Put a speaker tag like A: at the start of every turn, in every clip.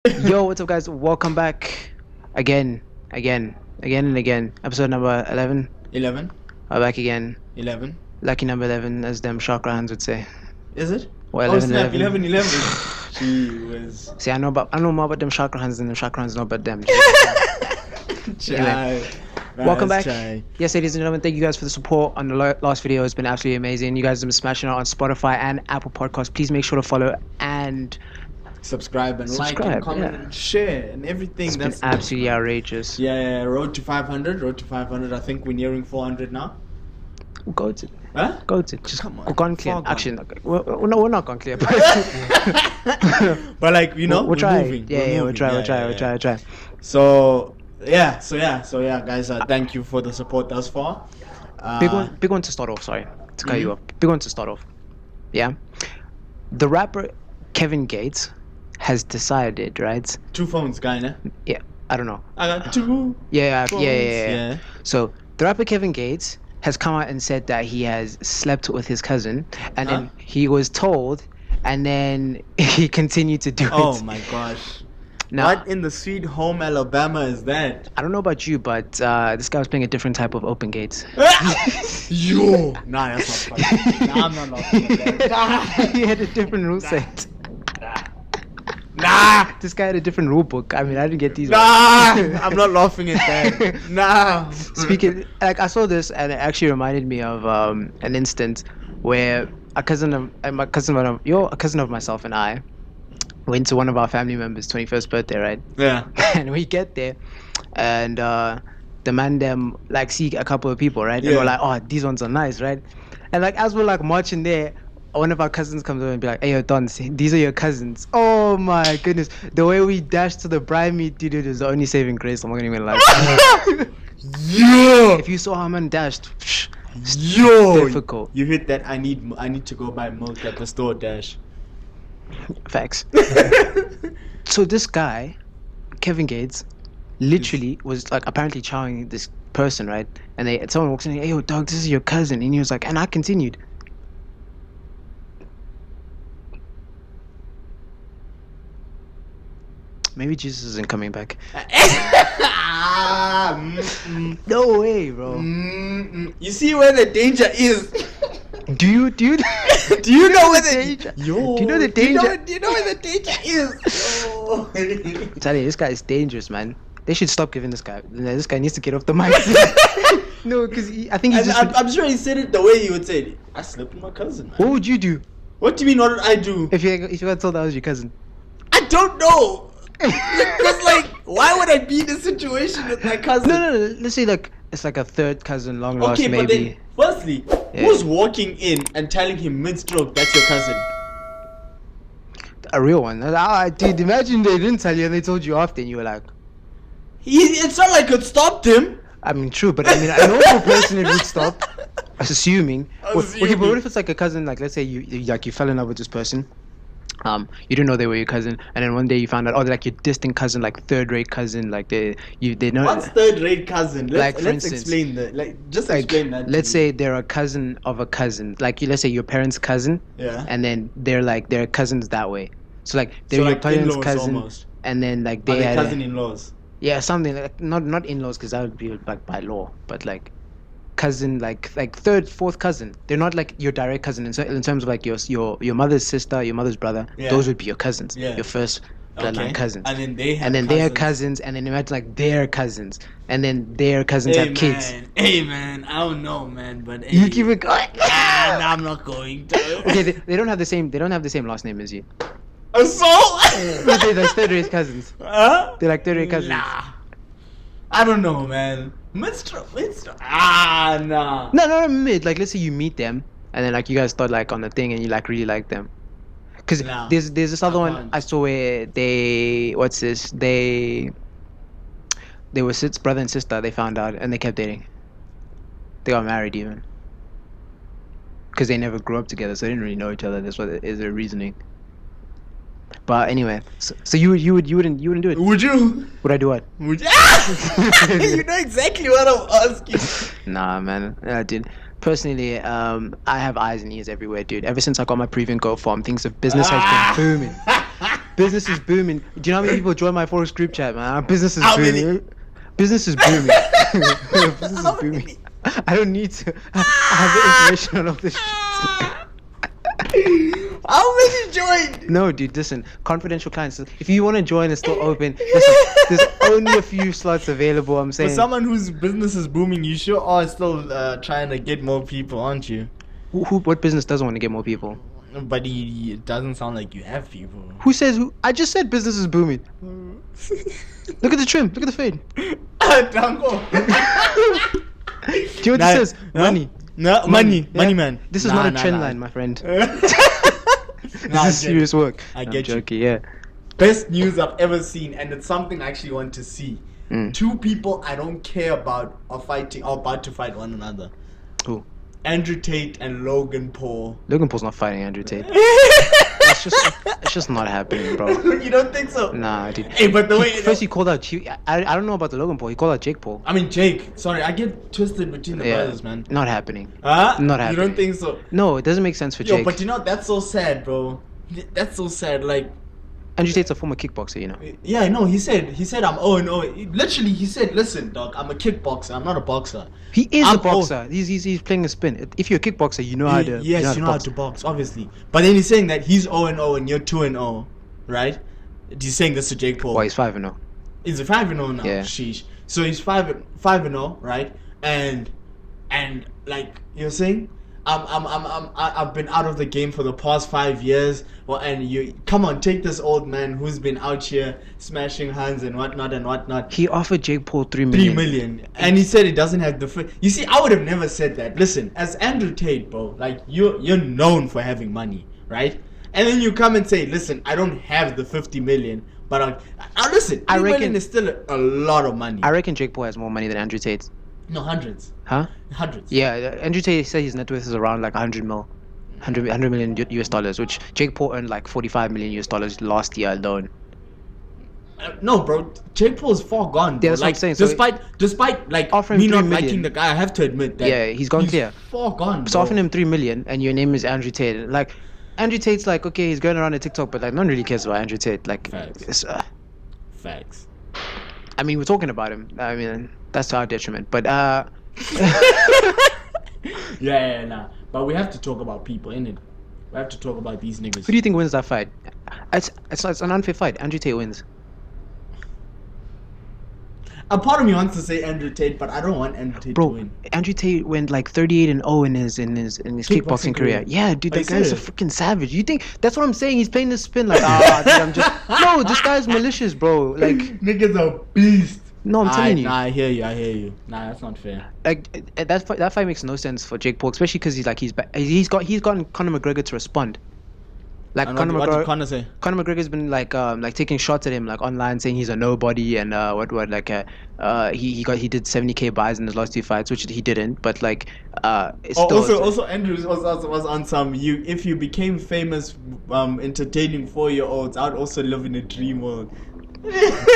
A: Yo, what's up, guys? Welcome back again. Episode number 11.
B: 11?
A: We're back again.
B: 11?
A: Lucky number 11, as them chakra hands would say.
B: Is it?
A: Well, 11,
B: snap,
A: 11.
B: 11. Gee whiz.
A: See, I know more about them chakra hands than them chakra hands know about them.
B: Chai.
A: Welcome back.
B: Chai.
A: Yes, ladies and gentlemen, thank you guys for the support on the last video. It's been absolutely amazing. You guys have been smashing it on Spotify and Apple Podcasts. Please make sure to follow and
B: Subscribe and like and comment and share and everything.
A: It's been absolutely outrageous.
B: Yeah, road to 500. I think we're nearing 400 now.
A: Go to it.
B: Huh?
A: Go to it. Just
B: come on.
A: Gone clear. Actually, we're not gone clear.
B: But like, you know,
A: we'll try.
B: Moving.
A: We'll try.
B: So guys, thank you for the support thus far.
A: Big one to start off. Sorry to cut you off. Big one to start off. Yeah, the rapper Kevin Gates has decided, right?
B: 2 phones, guy, ne?
A: Yeah, I don't know.
B: I got 2 phones.
A: Yeah. So the rapper Kevin Gates has come out and said that he has slept with his cousin, and then he was told, and then he continued to do it.
B: Oh my gosh. Now, what in the sweet home Alabama is that?
A: I don't know about you, but this guy was playing a different type of open gates.
B: Yo! Nah, that's not funny. Nah, I'm not laughing at that.
A: He had a different rule set.
B: Nah!
A: This guy had a different rule book. I mean, I didn't get these.
B: Nah! I'm not laughing at that. Nah!
A: Speaking, like, I saw this and it actually reminded me of an instance where a cousin of myself and I went to one of our family members' 21st birthday, right?
B: Yeah.
A: And we get there, and the man them like see a couple of people, right? And
B: Yeah.
A: we're like, oh, these ones are nice, right? And like as we're like marching there, one of our cousins comes over and be like, hey, yo, Don, these are your cousins. Oh my goodness, the way we dashed to the bride meet, dude, is the only saving grace. I'm not gonna even lie.
B: Yo!
A: If you saw how man dashed,
B: Yo!
A: difficult.
B: You hit that. I need to go buy milk at the store dash.
A: Facts. So this guy, Kevin Gates, literally was like apparently chowing this person, right? And someone walks in, hey, yo, dog, this is your cousin. And he was like, and I continued. Maybe Jesus isn't coming back. No way, bro.
B: You see where the danger is.
A: Do you
B: Do you know where the danger?
A: Yo, do you know the danger?
B: Do you know where the danger is? Yo.
A: I'm telling you, this guy is dangerous, man. They should stop giving this guy. This guy needs to get off the mic. No, because I think he's
B: I'm sure he said it the way he would say it. I slept with my cousin, man.
A: What would you do?
B: What do you mean, what did I do?
A: If you got told that was your cousin?
B: I don't know. Because, like, why would I be in a situation with my cousin?
A: No. Let's say, like, it's like a third cousin, long lost,
B: okay,
A: maybe.
B: but then, firstly, who's walking in and telling him mid-stroke, that's your cousin?
A: A real one. Dude, imagine they didn't tell you and they told you after and you were like...
B: It's not like it stopped him.
A: I mean, true, but I mean, I know for a person it would stop. Assuming. Okay, but what if it's like a cousin, like, let's say you fell in love with this person. You didn't know they were your cousin, and then one day you found out, they're like your distant cousin, like third-rate cousin, like they know.
B: What's third-rate cousin? Let's
A: instance,
B: explain that. Just
A: like,
B: explain that.
A: Let's say they're a cousin of a cousin. Like, let's say your parents' cousin.
B: Yeah.
A: And then they're cousins that way. So like they're your
B: like
A: parents'
B: in-laws
A: cousin,
B: almost.
A: and then like they
B: Are
A: had
B: cousin-in-laws?
A: Yeah, something like not in-laws, because that would be like by law, but like cousin, like third, fourth cousin. They're not like your direct cousin in terms of like your mother's sister, your mother's brother.
B: Yeah.
A: Those would be your cousins,
B: Yeah.
A: your first bloodline cousins.
B: And then they have
A: they are cousins, and then imagine like their cousins, and then their cousins have kids.
B: Hey man, I don't know, man, but hey,
A: You keep it going.
B: nah, I'm not going to.
A: Okay, they don't have the same last name as you.
B: So?
A: But they're like third-rate cousins.
B: Huh?
A: They're like third-rate cousins.
B: Nah. I don't know, man. Mr. Nah.
A: No, mid. Like, let's say you meet them, and then like you guys start like on the thing, and you like really like them. Cause there's this other one I saw where they were brother and sister. They found out and they kept dating. They got married even. Cause they never grew up together, so they didn't really know each other. That's what is their reasoning. But anyway, so you wouldn't do it?
B: Would you?
A: Would I do what?
B: Would you? You know exactly what I'm asking.
A: Nah, man, dude. Personally, I have eyes and ears everywhere, dude. Ever since I got my Prevent Go farm, things of business has been booming. Business is booming. Do you know how many people join my Forex group chat, man? Business is
B: How
A: booming.
B: many?
A: Business is booming. Business is
B: How
A: booming.
B: many?
A: I don't need to. I have the information on all this shit.
B: How many joined?
A: No, dude, listen. Confidential clients. If you want to join, it's still open. There's only a few slots available. I'm
B: For
A: saying.
B: someone whose business is booming, you sure are still trying to get more people, aren't you?
A: What business doesn't want to get more people?
B: But it doesn't sound like you have people.
A: Who says who? I just said business is booming. Look at the trim. Look at the fade.
B: Dango.
A: Do you know what this is? Money.
B: No, money,
A: Yeah.
B: man.
A: This is not a trend line, my friend.
B: Nah,
A: This is serious work.
B: I
A: No,
B: get
A: I'm
B: you.
A: joking, yeah.
B: Best news I've ever seen, and it's something I actually want to see.
A: Mm.
B: Two people I don't care about are fighting, are about to fight one another.
A: Who?
B: Andrew Tate and Logan Paul.
A: Logan Paul's not fighting Andrew Tate. It's just not happening, bro.
B: You don't think so?
A: Nah, dude.
B: Hey, but the way
A: First he called out. I don't know about the Logan Paul. He called out Jake Paul.
B: I mean Jake. Sorry, I get twisted between the brothers, man.
A: Not happening.
B: Huh?
A: Not
B: You
A: happening.
B: don't think so?
A: No, it doesn't make sense for
B: Yo,
A: Jake.
B: but you know that's so sad, bro. That's so sad. Like,
A: Andrew Tate's a former kickboxer, you know.
B: yeah, I know. He said I'm 0-0. Literally, he said, "Listen, dog, I'm a kickboxer. I'm not a boxer."
A: He is
B: I'm
A: a boxer. He's playing a spin. If you're a kickboxer, you know how to.
B: Yes, you know how to box, obviously. But then he's saying that he's 0-0 and you're 2-0, right? He's saying this to Jake Paul.
A: Well, he's 5-0.
B: He's a 5-0 now.
A: Yeah.
B: Sheesh. So he's 5-0, right? And like you're saying, I've been out of the game for the past 5 years. Well, and you come on, take this old man who's been out here smashing hands and whatnot.
A: He offered Jake Paul 3
B: 3
A: million.
B: million, and he said he doesn't have the. You see, I would have never said that. Listen, as Andrew Tate, bro, like you're known for having money, right? And then you come and say, listen, I don't have the 50 million, but listen, 3 million is still a lot of money.
A: I reckon Jake Paul has more money than Andrew Tate.
B: No, hundreds.
A: Huh?
B: Hundreds.
A: Yeah, Andrew Tate said his net worth is around like 100 million US dollars, which Jake Paul earned like 45 million US dollars last year alone.
B: No, bro, Jake Paul is far gone. Bro.
A: Yeah, that's what I'm saying. So
B: despite like
A: offering
B: me
A: 3
B: not
A: million.
B: liking the guy, I have to admit that.
A: Yeah, he's gone clear.
B: Far gone.
A: So
B: bro.
A: offering him 3 million and your name is Andrew Tate. Like, Andrew Tate's like, okay, he's going around on TikTok, but like, no one really cares about Andrew Tate. Like,
B: Facts.
A: it's,
B: Facts.
A: I mean, we're talking about him. I mean, that's to our detriment. But
B: Yeah, nah. But we have to talk about people, innit? We have to talk about these niggas.
A: who do you think wins that fight? It's an unfair fight. Andrew Tate wins.
B: A part of me wants to say Andrew Tate, but I don't want Andrew Tate to
A: Bro,
B: win.
A: Andrew Tate went like 38-0 in his kickboxing career. Yeah, dude,
B: Are
A: that
B: you
A: guy's a
B: serious?
A: freaking savage. You think that's what I'm saying? He's playing this spin like, dude, I'm just no. This guy's malicious, bro. Like,
B: Niggas a beast.
A: no, I'm telling you.
B: Nah, I hear you. Nah, that's not fair.
A: Like that fight makes no sense for Jake Paul, especially because he's gotten Conor McGregor to respond. Like
B: And
A: Conor
B: what did
A: McGregor,
B: Conor say?
A: Conor McGregor's been like taking shots at him like online, saying he's a nobody and he did 70K buys in his last 2 fights, which he didn't. But like it's still,
B: Also Andrews was on some if you became famous entertaining 4-year-olds, I'd also live in a dream world.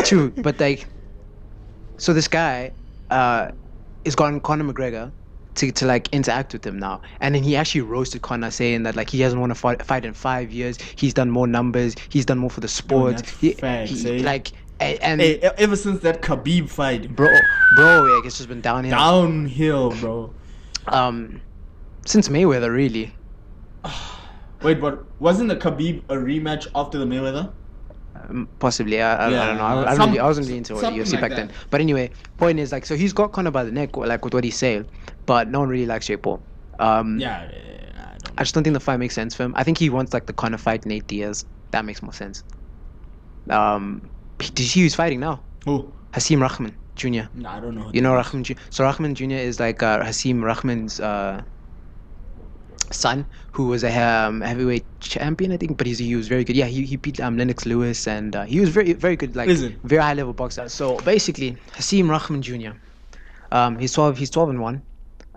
A: true. But like, so this guy is gotten Conor McGregor to like interact with him now, and then he actually roasted Conor, saying that like he hasn't won a fight in 5 years. He's done more numbers. He's done more for the sport.
B: that's facts, eh?
A: Like and
B: Hey, ever since that Khabib fight,
A: bro, like, it's just been downhill.
B: bro.
A: Since Mayweather, really.
B: Wait, but wasn't the Khabib a rematch after the Mayweather?
A: Possibly, I don't know. I wasn't really into
B: something
A: UFC
B: like
A: back
B: that.
A: then. But anyway, point is like, so he's got Conor by the neck, like with what he's saying, but no one really likes Jake Paul.
B: Yeah,
A: I just don't think the fight makes sense for him. I think he wants like the Conor fight in 8 years. That makes more sense. Did you see who's fighting now?
B: Who?
A: Haseem Rahman Jr.
B: Nah, I don't know.
A: You know Rahman Jr. So Rahman Jr. is like Haseem Rahman's son, who was a heavyweight champion, I think, but he was very good. Yeah, he beat Lennox Lewis, and he was very, very good, like very high level boxer. So basically, Haseem Rahman Jr. He's 12-1.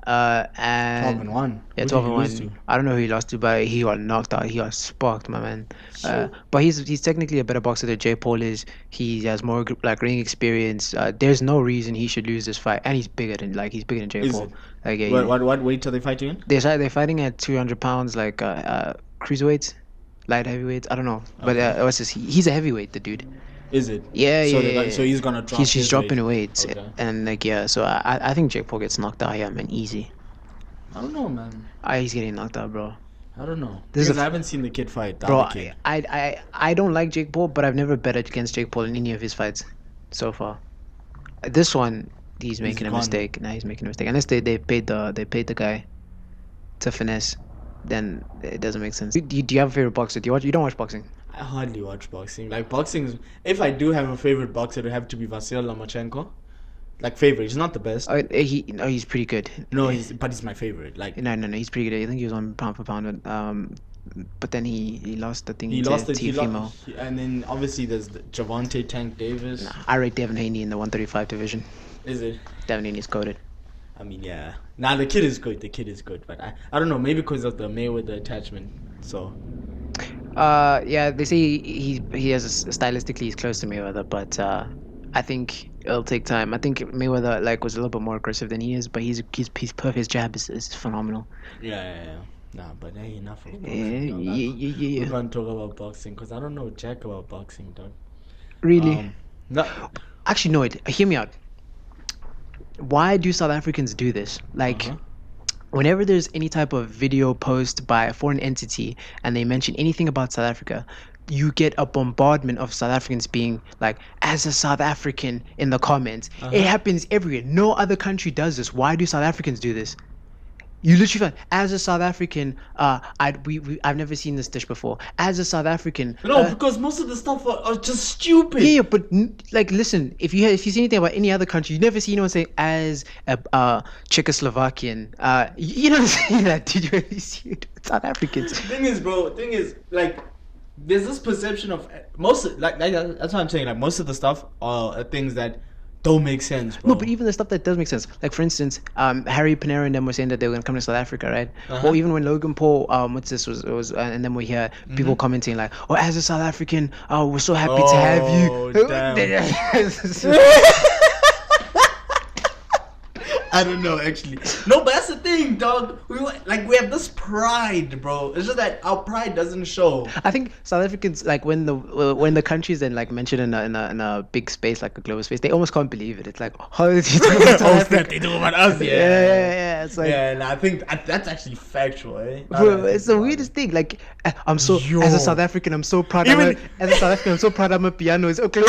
A: And
B: 12-1.
A: Yeah,
B: Who did he
A: 12-1.
B: lose to?
A: I don't know who he lost to, but he got knocked out. He got sparked, my man. But he's technically a better boxer than Jake Paul is. He has more like ring experience. There's no reason he should lose this fight, and he's bigger than Jake Paul. Like, yeah,
B: What weight are they fighting in?
A: they're fighting at 200 pounds, like cruiserweights. light heavyweights. I don't know, but what's this? He's a heavyweight, the dude.
B: Is it?
A: Yeah,
B: so
A: yeah.
B: So he's gonna drop.
A: He's dropping weights,
B: Okay.
A: and like so I think Jake Paul gets knocked out here, man, easy.
B: I don't know, man.
A: He's getting knocked out, bro.
B: I don't know.
A: This
B: Because I haven't seen the kid fight.
A: Bro, I don't like Jake Paul, but I've never bet against Jake Paul in any of his fights so far. This one, he's making a mistake. Nah, he's making a mistake. Unless they paid the guy to finesse, then it doesn't make sense. Do you have a favorite boxer? You don't watch boxing?
B: I hardly watch boxing. Like boxing, if I do have a favorite boxer, it would have to be Vasyl Lomachenko. Like favorite, he's not the best.
A: He's pretty good.
B: No, but he's my favorite. Like
A: no, he's pretty good. I think he was on pound for pound, but then he lost the thing.
B: He lost it.
A: female.
B: And then obviously there's Javante Tank Davis.
A: Nah, I rate Devin Haney in the 135 division.
B: Is it?
A: Devin Haney's coded.
B: I mean, yeah. Nah, the kid is good. But I don't know. Maybe because of the Mayweather attachment. So.
A: Yeah, they say he has stylistically he's close to Mayweather, but I think it'll take time. I think Mayweather was a little bit more aggressive than he is, but he's perfect. His jab is phenomenal.
B: Yeah. Nah, but hey, enough of boxing. Yeah. We're gonna talk about boxing because I don't know jack about boxing, dog.
A: Really?
B: No.
A: Actually, no. Hear me out. Why do South Africans do this? Whenever there's any type of video post by a foreign entity and they mention anything about South Africa, you get a bombardment of South Africans being like, as a South African in the comments. It happens everywhere. No other country does this. Why do South Africans do this? You literally find, as a South African, I've never seen this dish before. As a South African,
B: no, because most of the stuff are just stupid.
A: Yeah, but listen, if you see anything about any other country, you never see anyone say as a Czechoslovakian. You don't see that. Did you really see it with South Africans?
B: Thing is, there's this perception of most that's what I'm saying. Most of the stuff are things that don't make sense, bro.
A: No, but even the stuff that does make sense. For instance, Harry Panera and them were saying that they were going to come to South Africa, right? Or even when Logan Paul, and then we hear people commenting oh, as a South African, we're so happy to have you.
B: Damn. I don't know, actually. No, but that's the thing, dog. We have this pride, bro. It's just that our pride doesn't show.
A: I think South Africans, when the countries then mentioned in a big space, like a global space, they almost can't believe it. It's like, how did you talk about South Africa?
B: They talk about us,
A: yeah. It's
B: I think that's actually factual, eh?
A: Bro, it's the weirdest thing. I'm so as a South African, I'm so proud. As a South African, I'm so proud. I'm a piano. It's okay.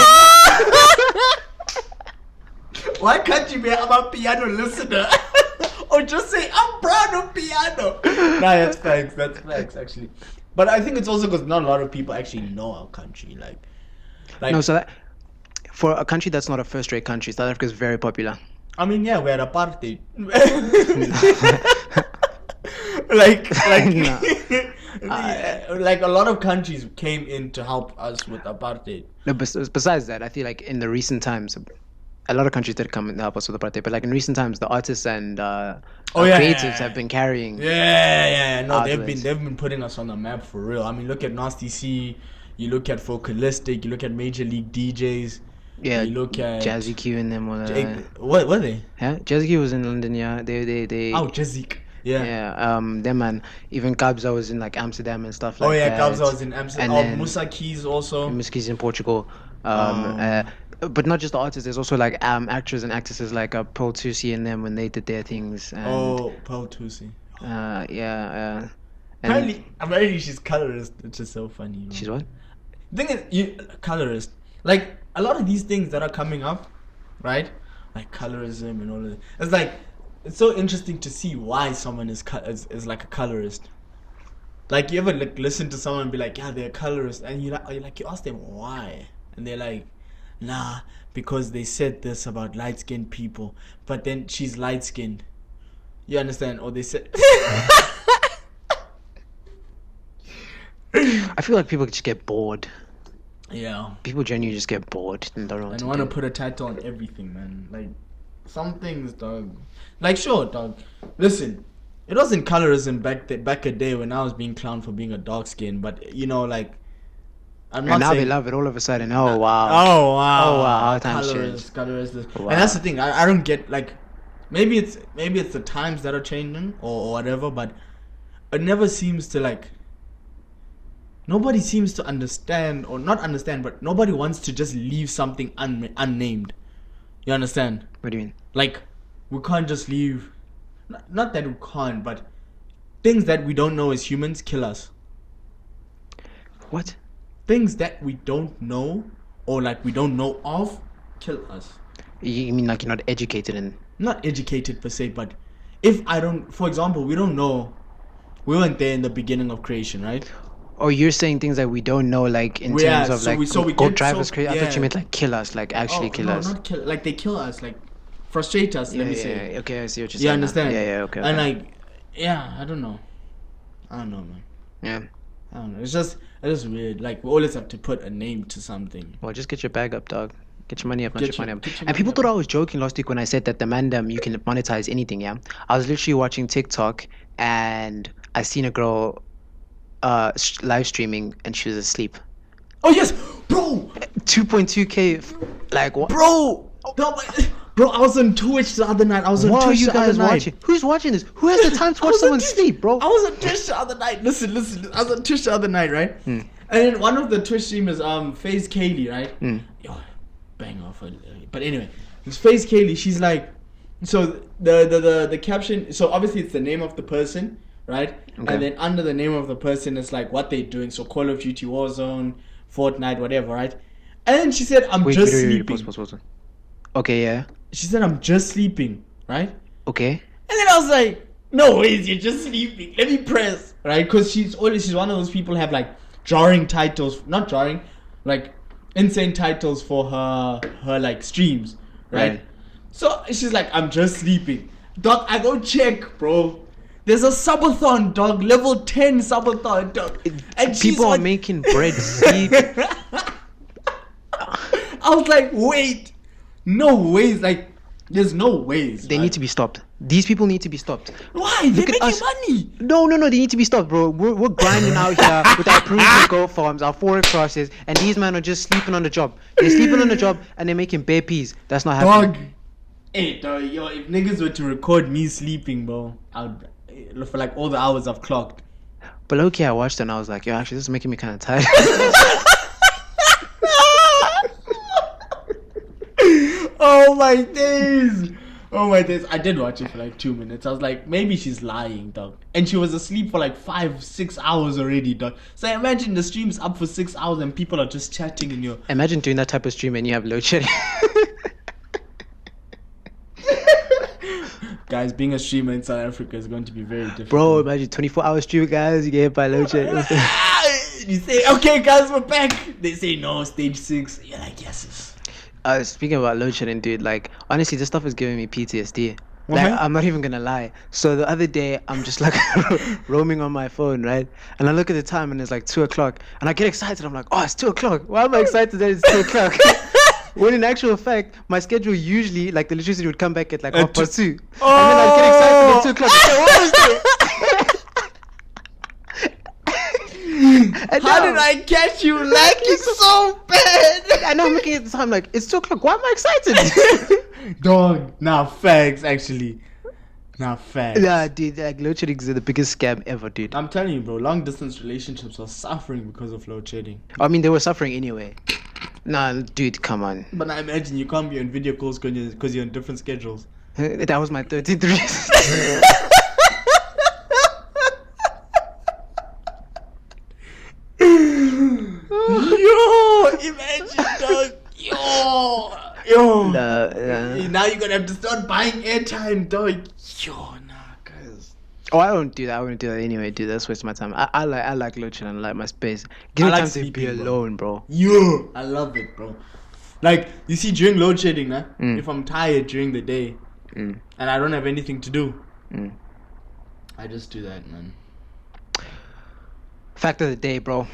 B: Why can't you be a piano listener? Or just say, I'm proud of piano. Nah, that's facts. That's facts, actually. But I think it's also because not a lot of people actually know our country.
A: No, so that for a country that's not a first-rate country, South Africa is very popular.
B: I mean, yeah, we had apartheid. A lot of countries came in to help us with apartheid.
A: No, but besides that, I feel in the recent times, a lot of countries did come and help us with apartheid. But in recent times, the artists and creatives have been carrying.
B: No, they've been putting us on the map for real. I mean, look at Nasty C. You look at Focalistic. You look at Major League DJs.
A: Yeah,
B: you look at
A: Jazzy Q and them.
B: What were they?
A: Yeah, Jazzy Q was in London. Yeah, they.
B: Oh, Jazzy. Yeah.
A: Them man. Even Kabza was in Amsterdam and stuff like that.
B: Oh yeah, Kabza was in Amsterdam. And Musa Keys also.
A: Musa Keys in Portugal. But not just the artists. There's also actors and actresses like Pearl Tusi and them when they did their things. And,
B: Pearl Tusi.
A: Yeah.
B: Apparently she's colorist, which is so funny. Man.
A: She's what?
B: The thing is, colorist. A lot of these things that are coming up, right? Like colorism and all of that. It's so interesting to see why someone is a colorist. You ever listen to someone and be like, yeah, they're a colorist, and you ask them why, and they're like, nah, because they said this about light-skinned people, but then she's light-skinned. You understand? Or they said.
A: I feel like people just get bored.
B: Yeah.
A: People genuinely just get bored and don't know what to do.
B: And want to put a title on everything, man. Some things, dog. Sure, dog. Listen, it wasn't colorism back a day when I was being clowned for being a dark skin, but I'm not
A: and now
B: saying,
A: they love it all of a sudden. Oh wow. How times change.
B: Colorist. Wow. And that's the thing. I don't get maybe it's the times that are changing or whatever, but it never seems to nobody seems to understand, or not understand, but nobody wants to just leave something unnamed. You understand?
A: What do you mean?
B: Like, we can't just leave. Not that we can't, but things that we don't know as humans kill us.
A: What?
B: Things that we don't know, or like we don't know of, kill us.
A: You mean like you're not educated in?
B: Not educated per se, but if I don't, for example, we don't know, we weren't there in the beginning of creation, right?
A: Or you're saying things that we don't know, like in terms of like drive us crazy. I thought you meant like kill us, like actually kill us.
B: Not kill, like they kill us, like frustrate us. Let me say.
A: Yeah. Okay, I see what you're saying.
B: You understand?
A: Yeah. Okay.
B: And like, yeah, I don't know, man.
A: Yeah.
B: I don't know. It's just weird. Like we always have to put a name to something.
A: Well, just get your bag up, dog. Get your money up,
B: Get your
A: And
B: money
A: people
B: up.
A: thought I was joking last week when I said that the mandem you can monetize anything. Yeah, I was literally watching TikTok and I seen a girl live streaming and she was asleep.
B: Oh yes, bro.
A: 2.2k, like what?
B: Bro, no, bro, I was on Twitch the other night.
A: What are you guys watching? Who's watching this? Who has the time to watch someone sleep, bro?
B: I was on Twitch the other night. Listen. I was on Twitch the other night, right? And then one of the Twitch streamers, FaZe Kaylee, right? Yo, bang off. But anyway, it's FaZe Kaylee. She's like, so the caption. So obviously it's the name of the person, right?
A: Okay.
B: And then under the name of the person, it's like what they're doing. So Call of Duty, Warzone, Fortnite, whatever, right? And then she said, "I'm just sleeping."
A: Pause. Okay, yeah.
B: She said, "I'm just sleeping," right?
A: Okay.
B: And then I was like, "No ways, you're just sleeping. Let me press," right? Because she's one of those people who have like jarring titles, not jarring, like insane titles for her like streams, right? So she's like, "I'm just sleeping." Dog, I go check, bro. There's a subathon, dog, level 10 subathon, dog. And
A: people are making bread sleeping.
B: I was like, wait, no ways, like, there's no ways.
A: They need to be stopped. These people need to be stopped.
B: Why? They're making money.
A: No, they need to be stopped, bro. We're grinding out here with our Peruvian goat farms, our forex crosses, and these men are just sleeping on the job. They're sleeping on the job and they're making bare peas. That's not happening.
B: Dog. Hey, dog, yo, if niggas were to record me sleeping, bro, I'd, for like all the hours I've clocked.
A: But low-key, I watched it and I was like, yo, actually, this is making me kind of tired.
B: Oh my days. I did watch it for like 2 minutes. I was like, maybe she's lying, dog. And she was asleep for like 5-6 hours already, dog. So imagine the stream's up for 6 hours and people are just chatting in your...
A: Imagine doing that type of stream and you have load shedding.
B: Guys, being a streamer in South Africa is going to be very difficult.
A: Bro, imagine 24-hour stream, guys. You get hit by load shedding.
B: You say, okay, guys, we're back. They say, no, stage 6. You're like, yes.
A: Speaking about load shedding, dude, like, honestly, this stuff is giving me PTSD. Like, I'm not even gonna lie. So the other day, I'm just like roaming on my phone, right? And I look at the time and it's like 2 o'clock. And I get excited. I'm like, oh, it's 2 o'clock. Why am I excited that it's 2 o'clock? When in actual fact, my schedule usually, like, the electricity would come back at like 2:30. And then I'd get excited at 2 o'clock. So what was that?
B: How did I catch you lacking so bad?
A: I know, I'm looking at the time like, it's 2 o'clock. Why am I excited?
B: Dog, nah, facts, actually. Nah, facts.
A: Nah, dude, like, load shedding is the biggest scam ever, dude.
B: I'm telling you, bro, long distance relationships are suffering because of load shedding.
A: I mean, they were suffering anyway. Nah, dude, come on.
B: But I imagine you can't be on video calls because you're on different schedules.
A: That was my 13th reason.
B: Yo, imagine, dog. Yo. Now you're gonna have to start buying airtime, dog. Yo, nah, guys.
A: Oh, I wouldn't do that. I wouldn't do that anyway, dude. That's waste my time. I like load shedding. I like my space. Give me
B: like
A: time to
B: sleeping,
A: be alone, bro.
B: Yo, I love it, bro. Like, you see, during load shedding, if I'm tired during the day and I don't have anything to do, I just do that, man.
A: Fact of the day, bro.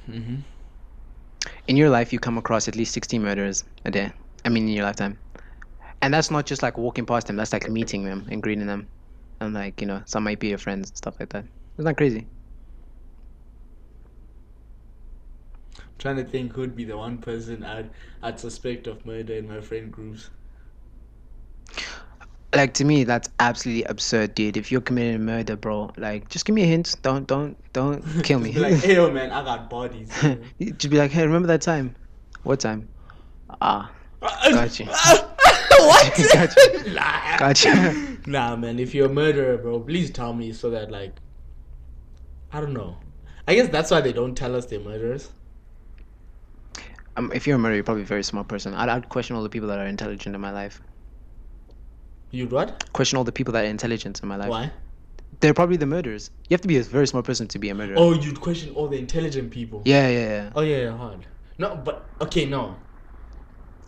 A: In your life, you come across at least 60 murderers a day. I mean, in your lifetime. And that's not just like walking past them. That's like meeting them and greeting them. And like, you know, some might be your friends and stuff like that. Isn't that crazy?
B: I'm trying to think who'd be the one person I'd suspect of murder in my friend groups.
A: Like, to me, that's absolutely absurd, dude. If you're committing a murder, bro, like, just give me a hint. Don't kill me.
B: Just be like, hey, yo, man, I got bodies.
A: Just be like, hey, remember that time? What time? Ah, gotcha.
B: What?
A: Gotcha.
B: Nah.
A: Gotcha.
B: Nah, man, if you're a murderer, bro, please tell me so that, like, I don't know. I guess that's why they don't tell us they're murderers.
A: If you're a murderer, you're probably a very smart person. I'd question all the people that are intelligent in my life.
B: You'd what?
A: Question all the people that are intelligent in my life.
B: Why?
A: They're probably the murderers. You have to be a very smart person to be a murderer.
B: Oh, you'd question all the intelligent people.
A: Yeah.
B: Oh, yeah, hard. No, but, okay, no.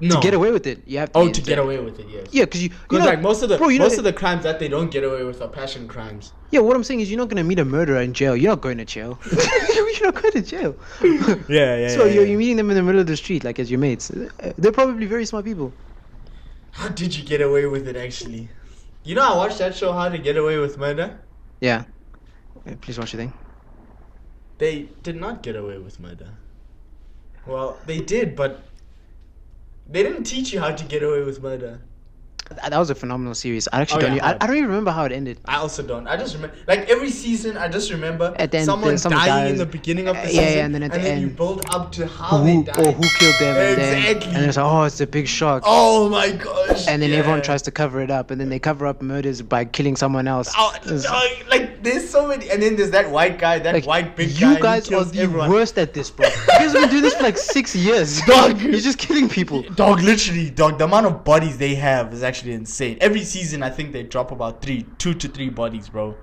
A: To get away with it, you have to.
B: Oh, to get away with it, yes.
A: Yeah, because
B: like most of the crimes that they don't get away with are passion crimes.
A: Yeah, what I'm saying is you're not gonna meet a murderer in jail. You're not going to jail. You're not going to jail.
B: Yeah.
A: So you're meeting them in the middle of the street, like as your mates. They're probably very smart people.
B: How did you get away with it, actually? You know, I watched that show, How to Get Away with Murder.
A: Yeah. Please watch the thing.
B: They did not get away with murder. Well, they did, but they didn't teach you how to get away with murder.
A: That was a phenomenal series. I actually I don't even remember how it ended.
B: I also don't. I just remember, like, every season, I just remember
A: at the end,
B: someone dying
A: dies.
B: in the beginning of the season.
A: Yeah, and then at the end,
B: you build up to how they died.
A: Or who killed them.
B: Exactly.
A: And it's like, oh, it's a big shock.
B: Oh my gosh.
A: And then everyone tries to cover it up, and then they cover up murders by killing someone else.
B: Like, there's so many. And then there's that white guy, white big
A: guy.
B: You
A: guys are the worst at this, bro. You guys have been doing this for like 6 years.
B: Dog.
A: You're just killing people.
B: Dog, literally, dog. The amount of bodies they have is actually insane. Every season, I think they drop about 2 to 3 bodies, bro.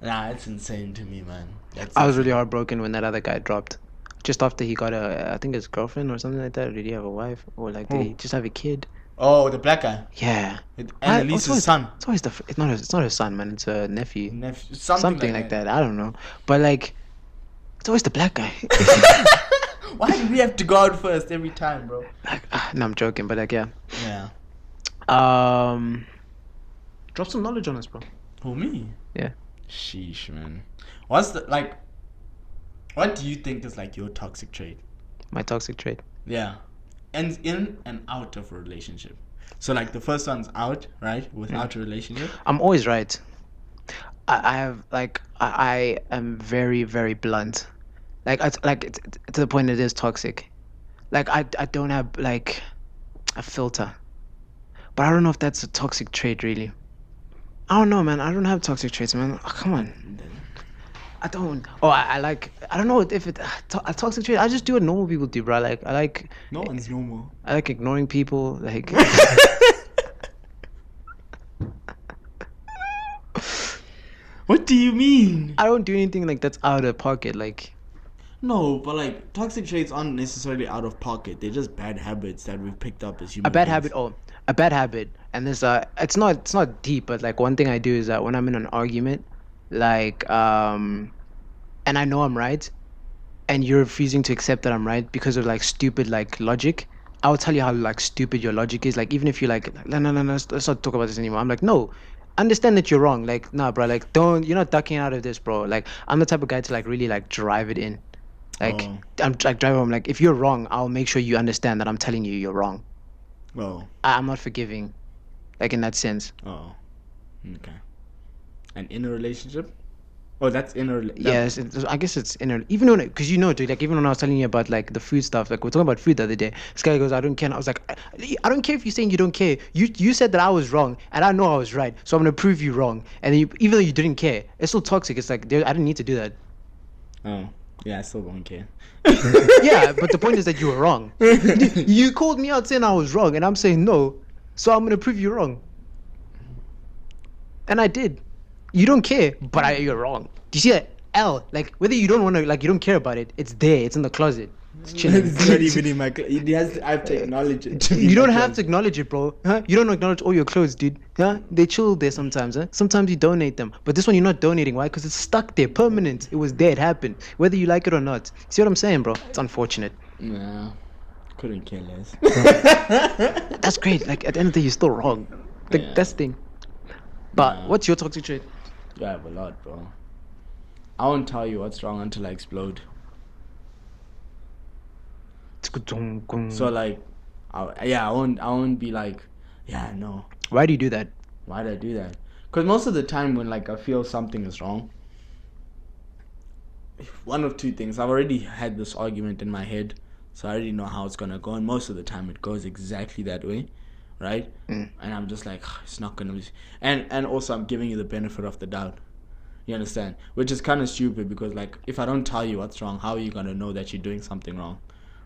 B: Nah, it's insane to me, man.
A: I was really heartbroken when that other guy dropped. Just after he got I think his girlfriend or something like that. Or did he have a wife? Or like, did he just have a kid?
B: Oh, the black guy.
A: Yeah.
B: And at least his son.
A: It's always it's not his son, man. It's a nephew.
B: Something
A: like that. I don't know. But like, it's always the black guy.
B: Why do we have to go out first every time, bro?
A: No, I'm joking, but like, yeah.
B: Yeah.
A: Drop some knowledge on us, bro.
B: Who, me?
A: Yeah.
B: Sheesh, man. What do you think is like your toxic trait?
A: My toxic trait?
B: Yeah. And in and out of a relationship. So like the first one's out, right? Without a relationship.
A: I'm always right. I am very, very blunt. Like to the point it is toxic. Like I don't have like a filter. But I don't know if that's a toxic trait, really. I don't know, man. I don't have toxic traits, man. Oh, come on. I don't. Oh, I don't know if it's a toxic trait. I just do what normal people do, bro. Like,
B: No one's normal.
A: I like ignoring people. Like.
B: What do you mean?
A: I don't do anything like that's out of pocket. Like.
B: No, but like toxic traits aren't necessarily out of pocket. They're just bad habits that we've picked up as humans.
A: A bad habit, and this it's not deep, but like one thing I do is that when I'm in an argument, like and I know I'm right, and you're refusing to accept that I'm right because of like stupid like logic, I will tell you how like stupid your logic is. Like even if you're like no, let's not talk about this anymore. I'm like, no, understand that you're wrong. Like, nah, bro, like you're not ducking out of this, bro. Like I'm the type of guy to like really like drive it in. Like I'm like driving home. Like if you're wrong, I'll make sure you understand that I'm telling you you're wrong.
B: Oh.
A: I'm not forgiving, like in that sense.
B: Oh. Okay. And in a relationship? Oh, that's in a
A: Yes, I guess it's in a, even when, because you know, dude, like even when I was telling you about like the food stuff, like we're talking about food the other day, this guy goes, I don't care. And I was like, I don't care if you're saying you don't care. You said that I was wrong, and I know I was right, so I'm gonna prove you wrong. And even though you didn't care, it's still toxic. It's like I didn't need to do that.
B: Oh. Yeah, I still don't care.
A: Yeah, but the point is that you were wrong. You called me out saying I was wrong, and I'm saying no, so I'm gonna prove you wrong. And I did. You don't care, but you're wrong. Do you see that L? Like whether you don't want to, like you don't care about it, it's there. It's in the closet. It's chilling.
B: It's not even in my. I have to acknowledge it.
A: You don't have to acknowledge it, bro. Huh? You don't acknowledge all your clothes, dude. Huh? They chill there sometimes. Huh? Sometimes you donate them, but this one you're not donating. Why? Because it's stuck there, permanent. It was there. It happened, whether you like it or not. See what I'm saying, bro? It's unfortunate.
B: Nah, couldn't care less.
A: That's great. Like at the end of the day, you're still wrong. Like that's the thing. But what's your toxic trait?
B: I have a lot, bro. I won't tell you what's wrong until I explode.
A: So
B: like, I won't be like, yeah, no.
A: Why do you do that?
B: Why do I do that? Because most of the time when like I feel something is wrong, one of two things. I've already had this argument in my head, so I already know how it's gonna go, and most of the time it goes exactly that way, right? And I'm just like, it's not gonna be. And also I'm giving you the benefit of the doubt. You understand? Which is kind of stupid because like if I don't tell you what's wrong, how are you gonna know that you're doing something wrong,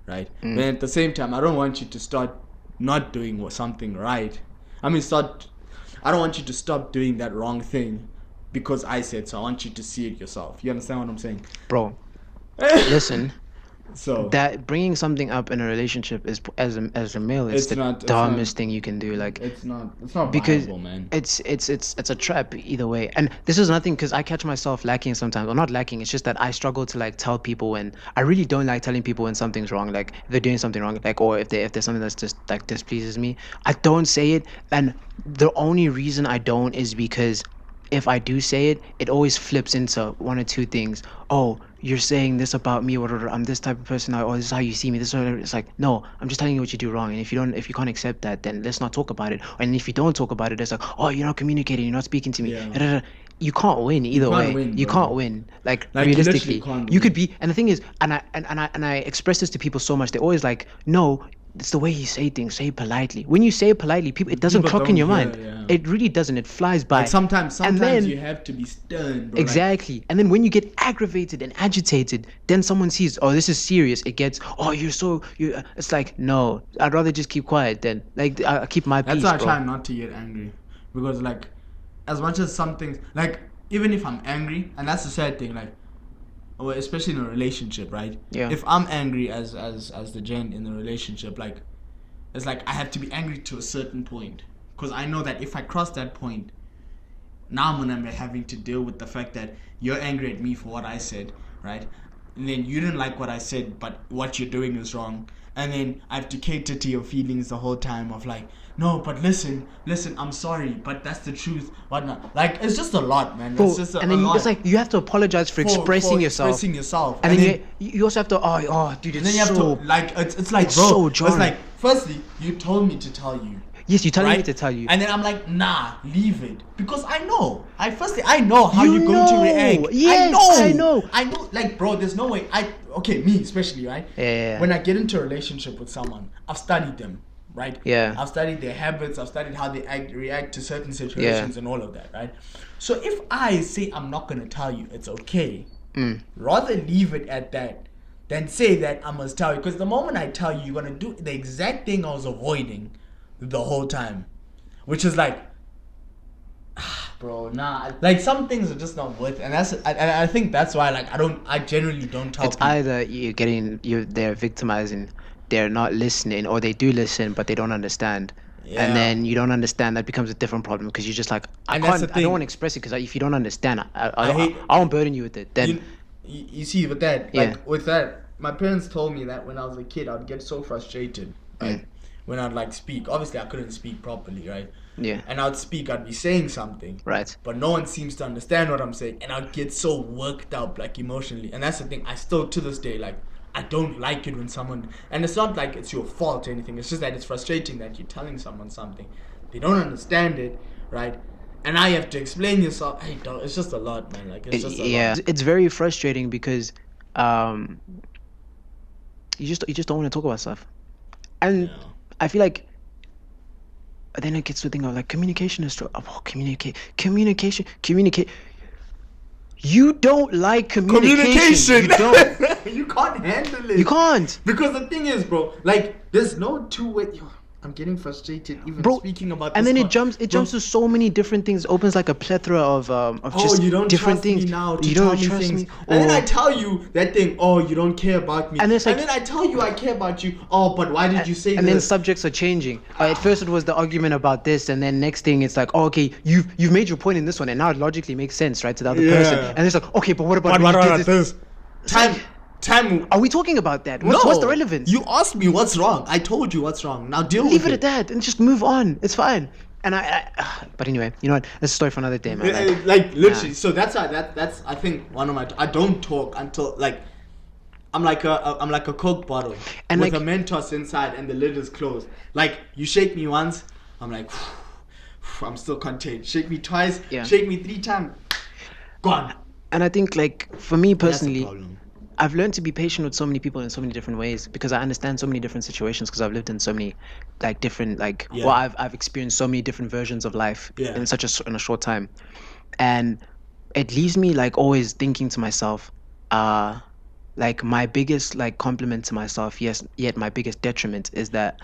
B: right? But at the same time, I don't want you to start not doing something right. I don't want you to stop doing that wrong thing because I said so. I want you to see it yourself. You understand what I'm saying?
A: Bro, listen.
B: So
A: that bringing something up in a relationship is as a male, it's the dumbest thing you can do. Like
B: it's not
A: because
B: viable, man.
A: It's a trap either way. And this is nothing because I catch myself lacking sometimes, or not lacking. It's just that I struggle to like tell people when I really don't like telling people when something's wrong, like if they're doing something wrong, like or if there's something that's just like displeases me. I don't say it, and the only reason I don't is because if I do say it, it always flips into one or two things. Oh, you're saying this about me, or I'm this type of person, or this is how you see me. This is whatever. It's like, no, I'm just telling you what you do wrong. And if you can't accept that, then let's not talk about it. And if you don't talk about it, it's like, oh, you're not communicating, you're not speaking to me.
B: Yeah.
A: You can't win either way. You can't win. Like realistically, you could be. And the thing is, and I express this to people so much. They're always like, no. It's the way you say things. Say it politely. When you say it politely, it doesn't clock in your mind. Yeah. It really doesn't. It flies by.
B: Like sometimes you have to be stern, bro.
A: Exactly.
B: Like,
A: and then when you get aggravated and agitated, then someone sees, oh, this is serious. It gets, oh, it's like, no, I'd rather just keep quiet then. Like, I keep my peace,
B: That's why I try not to get angry. Because, like, as much as some things, like, even if I'm angry, and that's the sad thing, like, or especially in a relationship, right?
A: Yeah.
B: If I'm angry as the gen in the relationship, like, it's like I have to be angry to a certain point, because I know that if I cross that point, now I'm gonna be having to deal with the fact that you're angry at me for what I said, right? And then you didn't like what I said, but what you're doing is wrong. And then I have to cater to your feelings the whole time of like, no, but listen, I'm sorry, but that's the truth, whatnot. Like, it's just a lot, man. It's just a lot.
A: It's like you have to apologize for expressing yourself. And then you also have to, dude, it's so... And then you have to,
B: like, it's like, bro, so jarring. It's like, firstly, you told me to tell you.
A: Yes, you're telling me to tell you.
B: And then I'm like, nah, leave it. Because I know. I know how you're going to react.
A: Yes, I know.
B: Like, bro, there's no way. Me especially, right?
A: Yeah.
B: When I get into a relationship with someone, I've studied them, right?
A: Yeah.
B: I've studied their habits. I've studied how they react to certain situations and all of that, right? So if I say I'm not going to tell you, it's okay. Rather leave it at that than say that I must tell you. Because the moment I tell you, you're going to do the exact thing I was avoiding the whole time, which is like, bro, nah, like some things are just not worth it. And I think that's why, like, I generally don't tell people.
A: Either they're victimizing, they're not listening, or they do listen but they don't understand. And then you don't understand, that becomes a different problem because you're just like, I don't want to express it because if you don't understand, I won't burden you with it. Then
B: you see, with that, like with that, my parents told me that when I was a kid, I'd get so frustrated, right? When I'd like speak. Obviously I couldn't speak properly, right?
A: Yeah.
B: And I'd be saying something.
A: Right.
B: But no one seems to understand what I'm saying. And I'd get so worked up, like, emotionally. And that's the thing. I still, to this day, like, I don't like it when someone... And it's not like it's your fault or anything. It's just that it's frustrating that you're telling someone something. They don't understand it, right? And I have to explain yourself. Hey, it's just a lot, man. Like, it's just a lot.
A: It's very frustrating because you just don't want to talk about stuff. And... I feel like then it gets to the thing of like communication is communication. You don't like communication. You don't.
B: You can't handle it.
A: You can't.
B: Because the thing is, bro, like, there's no two-way. I'm getting frustrated even speaking about this.
A: And then it jumps to so many different things. It opens like a plethora of just
B: you don't
A: different
B: trust
A: things.
B: Me now
A: you don't trust me.
B: And then I tell you that thing, you don't care about me. And then I tell you I care about you. But why did you say
A: and
B: this?
A: Then subjects are changing. At first it was the argument about this, and then next thing it's like, okay, you've made your point in this one, and now it logically makes sense, right, to the other person. And it's like, okay, but what about
B: this? Time.
A: Are we talking about that? What's the relevance?
B: You asked me what's wrong. I told you what's wrong. Now
A: leave it at that and just move on. It's fine. And but anyway, you know what? That's a story for another day, man.
B: Like literally. So that's I think one of my. I don't talk until like I'm like a Coke bottle with a Mentos inside and the lid is closed. Like, you shake me once, I'm like, I'm still contained. Shake me twice,
A: Yeah.
B: shake me 3 times. Gone.
A: And I think, like, for me
B: That's the
A: personally,
B: problem.
A: I've learned to be patient with so many people in so many different ways because I understand so many different situations because I've lived in so many, like, different, like,
B: Yeah.
A: well, I've experienced so many different versions of life
B: Yeah.
A: in a short time. And it leaves me, like, always thinking to myself, like, my biggest, like, compliment to myself, yes, yet my biggest detriment is that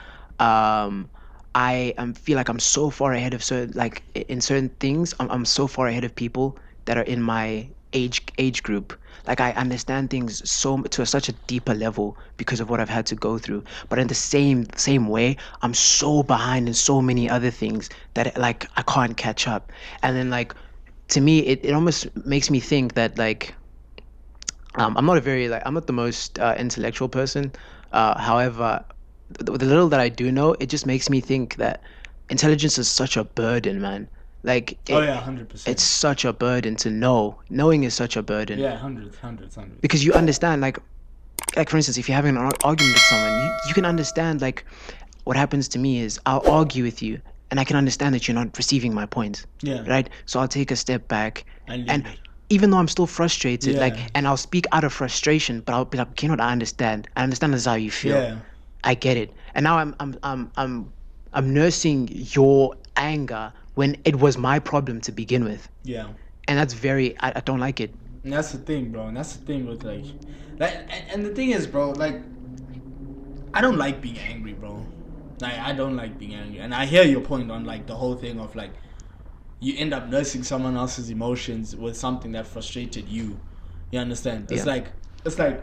A: feel like I'm so far ahead of certain, like, in certain things, I'm so far ahead of people that are in my age group. Like, I understand things such a deeper level because of what I've had to go through. But in the same way, I'm so behind in so many other things that, like, I can't catch up. And then, like, to me, it almost makes me think that, like, I'm not the most intellectual person. However, the little that I do know, it just makes me think that intelligence is such a burden, man. Like,
B: Oh yeah, 100%.
A: it's such a burden to know. Knowing is such a burden.
B: Yeah, hundreds.
A: Because you understand, like for instance, if you're having an argument with someone, you can understand, like, what happens to me is I'll argue with you, and I can understand that you're not receiving my point.
B: Yeah.
A: Right. So I'll take a step back,
B: And
A: and
B: leave it.
A: even though I'm still frustrated,
B: Yeah.
A: like, and I'll speak out of frustration, but I'll be like, okay, you know what, I understand this is how you feel.
B: Yeah.
A: I get it. And now I'm nursing your anger when it was my problem to begin with.
B: Yeah.
A: And that's I don't like it.
B: And that's the thing, bro. And that's the thing with like and the thing is, bro, like, I don't like being angry, bro. Like, I don't like being angry. And I hear your point on, like, the whole thing of, like, you end up nursing someone else's emotions with something that frustrated you. You understand? It's
A: Yeah.
B: like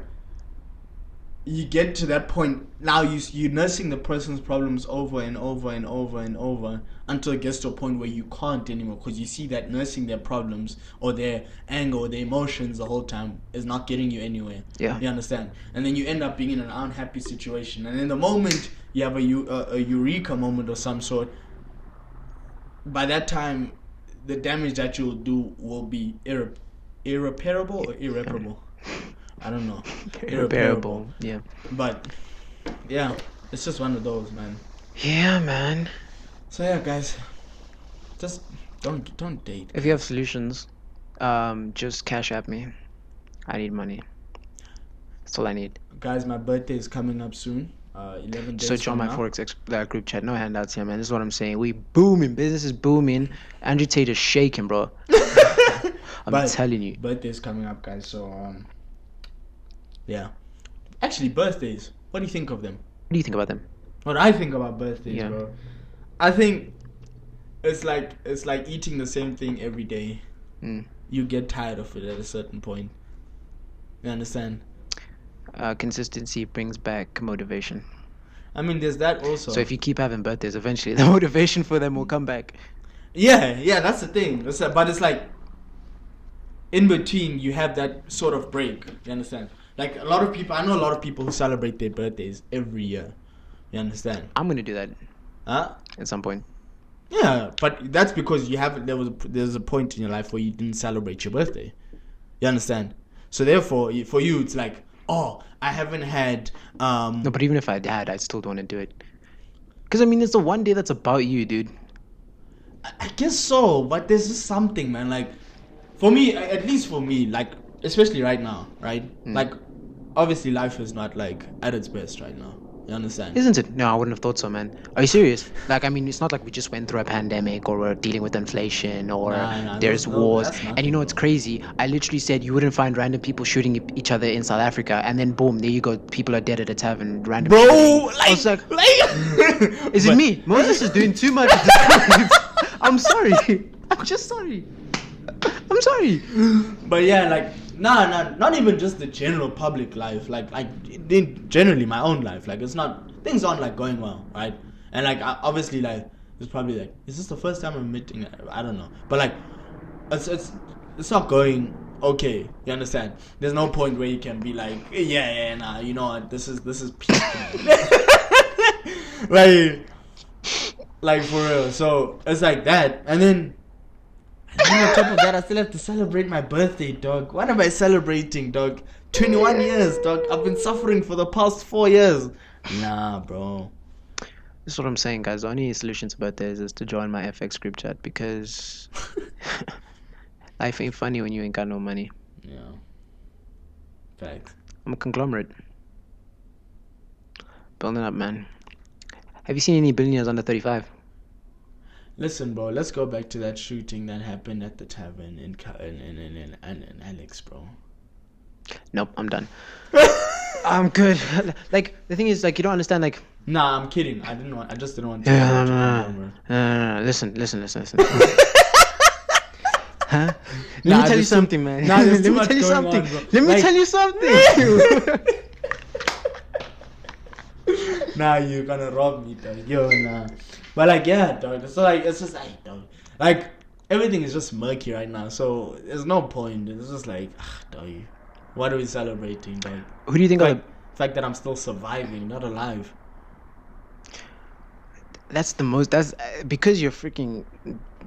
B: you get to that point now, you're nursing the person's problems over and over and over and over until it gets to a point where you can't anymore, because you see that nursing their problems or their anger or their emotions the whole time is not getting you anywhere.
A: Yeah.
B: You understand? And then you end up being in an unhappy situation, and in the moment you have a eureka moment of some sort, by that time the damage that you'll do will be irreparable or irreparable. I don't know.
A: Irreparable. Yeah.
B: But yeah, it's just one of those, man.
A: Yeah, man.
B: So yeah, guys, just don't date.
A: If you have solutions, just cash at me. I need money. That's all I need.
B: Guys, my birthday is coming up soon. 11 days
A: Search on
B: from
A: my
B: now.
A: Forex group chat. No handouts here, man. This is what I'm saying. We booming. Business is booming. Andrew Tate is shaking, bro. I'm telling you.
B: Birthday's coming up, guys. So yeah. Actually, birthdays. What do you think of them?
A: What do you think about them?
B: What I think about birthdays,
A: Yeah.
B: bro. I think it's like eating the same thing every day.
A: Mm.
B: You get tired of it at a certain point. You understand?
A: Consistency brings back motivation.
B: I mean, there's that also.
A: So if you keep having birthdays, eventually the motivation for them will come back.
B: Yeah, that's the thing. But it's like, in between, you have that sort of break. You understand? Like, I know a lot of people who celebrate their birthdays every year. You understand?
A: I'm gonna do that
B: Huh?
A: at some point.
B: Yeah, but that's because there's a point in your life where you didn't celebrate your birthday. You understand? So therefore, for you, it's like, oh, I haven't had.
A: No, but even if I had, I still don't want to do it. Because I mean, it's the one day that's about you, dude.
B: I guess so, but there's just something, man. Like, for me, at least for me, like, especially right now, right? Like, obviously, life is not, like, at its best right now. You understand?
A: Isn't it? No, I wouldn't have thought so, man. Are you serious? Like, I mean, it's not like we just went through a pandemic or we're dealing with inflation or there's wars. And you know what's crazy? I literally said you wouldn't find random people shooting each other in South Africa, and then boom, there you go. People are dead at a tavern. Random.
B: Bro,
A: shooting. I was like, is it me? Moses is doing too much. I'm sorry. I'm just sorry. I'm sorry.
B: But yeah, like, not even just the general public life, like generally my own life, like, things aren't like going well, right? And like, obviously, like, it's probably like, is this the first time I'm meeting? I don't know, but like, it's not going okay. You understand? There's no point where you can be like, yeah, nah, you know what? This is peak. like for real. So it's like that, and then on top of that, I still have to celebrate my birthday, dog. What am I celebrating, dog? 21 years, dog. I've been suffering for the past 4 years. Nah, bro.
A: This is what I'm saying, guys. The only solution to birthdays is to join my FX group chat because life ain't funny when you ain't got no money.
B: Yeah. Facts.
A: I'm a conglomerate. Building up, man. Have you seen any billionaires under 35?
B: Listen, bro. Let's go back to that shooting that happened at the tavern in Alex, bro.
A: Nope, I'm done. I'm good. Like, the thing is, like, you don't understand, like...
B: Nah, I'm kidding. I just didn't want to.
A: No. Listen. Huh? Let me tell you something, man.
B: Nah,
A: Let me tell you something. Let me tell you something.
B: Nah, you're gonna rob me, dog. Yo, nah. But like, yeah, dog. So like, it's just like, dog. Like, everything is just murky right now. So there's no point. It's just like, dog. What are we celebrating, dog?
A: Who do you think
B: like,
A: are...
B: the fact that I'm still surviving, not alive.
A: That's because you're freaking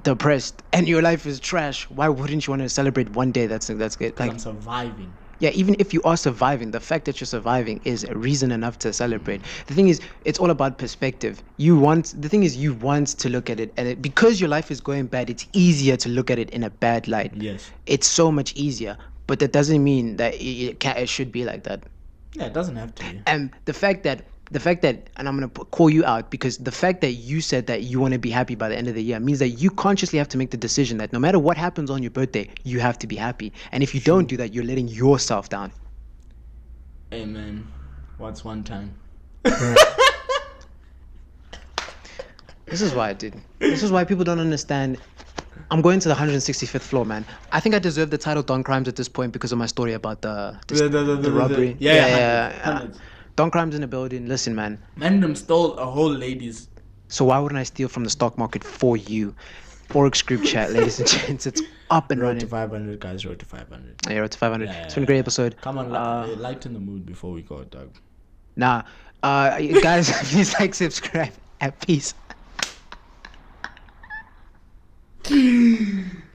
A: depressed and your life is trash. Why wouldn't you want to celebrate one day that's good? Like,
B: I'm surviving.
A: Yeah, even if you are surviving, the fact that you're surviving is a reason enough to celebrate. The thing is, it's all about perspective. You want to look at it, and because your life is going bad, it's easier to look at it in a bad light.
B: Yes.
A: It's so much easier, but that doesn't mean that it should be like that.
B: Yeah, it doesn't have to be.
A: And the fact that, and I'm going to call you out, because the fact that you said that you want to be happy by the end of the year means that you consciously have to make the decision that no matter what happens on your birthday, you have to be happy. And if you don't do that, you're letting yourself down.
B: Hey, man. What's one time?
A: This is why I did. This is why people don't understand. I'm going to the 165th floor, man. I think I deserve the title Don Crimes at this point because of my story about the robbery.
B: Yeah.
A: Don Crimes in the building. Listen, man.
B: Random stole a whole lady's.
A: So why wouldn't I steal from the stock market for you? Forex group chat, ladies and gents. It's up and running.
B: Road to 500, guys. Road to 500.
A: Yeah, road to 500. It's been a great episode.
B: Come on, lighten the mood before we go, Doug.
A: Nah. Guys, please like, subscribe, and peace.